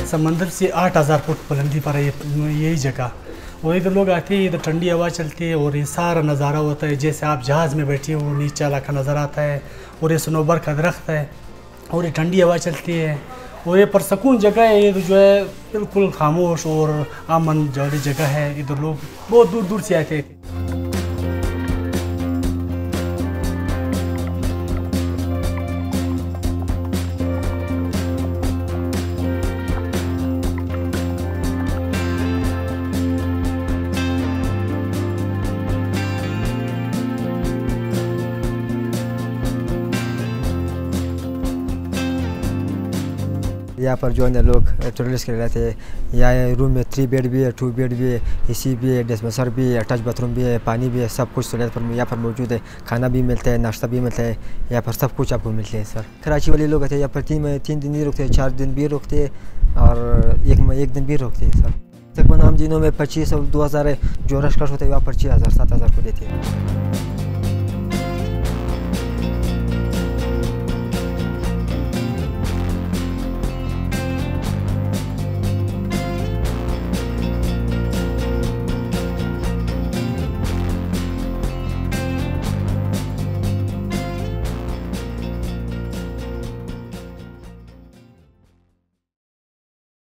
समंदर से 8000 फुट बुलंदी पर है यही जगह। और इधर लोग आते हैं, इधर ठंडी हवा चलती है और ये सारा नज़ारा होता है जैसे आप जहाज़ में बैठे हो, नीचे इलाका नज़र आता है और ये सनोबर का दरख्त है और ये ठंडी हवा चलती है और ये परसकून जगह है। ये जो है बिल्कुल खामोश और अमन वाली जगह है। इधर लोग बहुत दूर दूर से आते हैं। यहाँ पर जो है ना लोग टूरिस्ट के लिए रहते हैं। यहाँ रूम में 3 बेड भी है, 2 बेड भी है, एसी भी है, डिस्पेंसर भी है, अटैच बाथरूम भी है, पानी भी है, सब कुछ सहूलियत पर यहाँ पर मौजूद है। खाना भी मिलता है, नाश्ता भी मिलता है, यहाँ पर सब कुछ आपको मिलते हैं सर। कराची वाले लोग आते हैं यहाँ पर 3 दिन भी रुकते हैं, 4 दिन भी रुकते हैं और एक दिन भी रुकते हैं सर। तकरीबन आम दिनों में 2500 2000 जो रश होते हैं वहाँ पर 6000 7000 को देते हैं।